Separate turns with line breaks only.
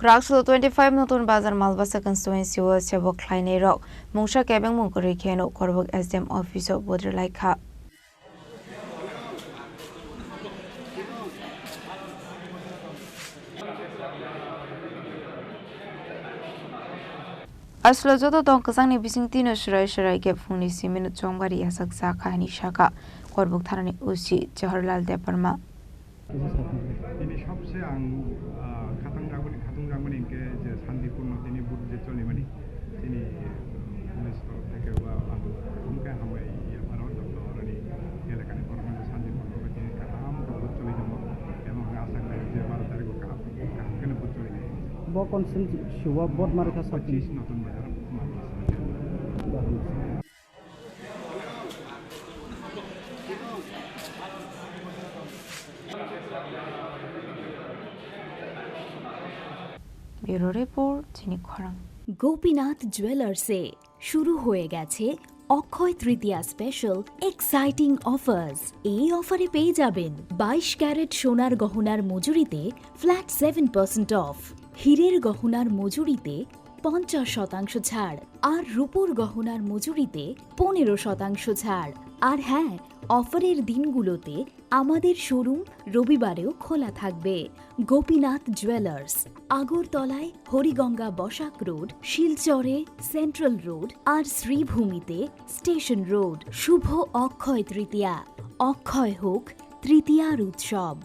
Kraksalo 25 Natunbazar Malbasa Constituency was Sebok Khlainai rok Mungsa Kebengmung Kwrwikhe no Karbook SDM office of Rwlaikha. Aslo joto dong kesang ni bising tino serai ke fungni simin chongbari yasak sakha ni shaka Karbook tharani usi Jawaharlal Deparma.
তিনি সবচেয়ে খাতাং রাগমানিকে যে শান্তিপূর্ণ তিনি বুট যে চলে মানে তিনি police তরফ থেকে বা ভূমিকা হামাই ভারত দপ্তরনি এলাকানি পরমাণু শান্তিপূর্ণ তিনি কাম বুট চলে যাব এবং আশা করি যে 12 তারিখ কাম বুট চলে
ব কনসেন শিবা বট মার্কা সাথে
নতুন বাজার
Bureau Report Chini Khorang.
Gopinath জুয়েলার্সে শুরু হয়ে গেছে Akshaya Tritiya special exciting offers. এই অফারে পেয়ে যাবেন 22 ক্যারেট সোনার গহনার মজুরিতে ফ্ল্যাট 7% অফ, হীরের গহনার মজুরিতে 50% ছাড় আর রূপোর গহনার মজুরিতে 15% ছাড়। আর হ্যাঁ, অফারের দিনগুলোতে আমাদের শোরুম রবিবারেও খোলা থাকবে। গোপীনাথ জুয়েলার্স, আগরতলায় হরিগঙ্গা বসাক রোড, শিলচরে সেন্ট্রাল রোড আর শ্রীভূমিতে স্টেশন রোড। শুভ অক্ষয় তৃতীয়া, অক্ষয় হোক তৃতীয়ার উৎসব।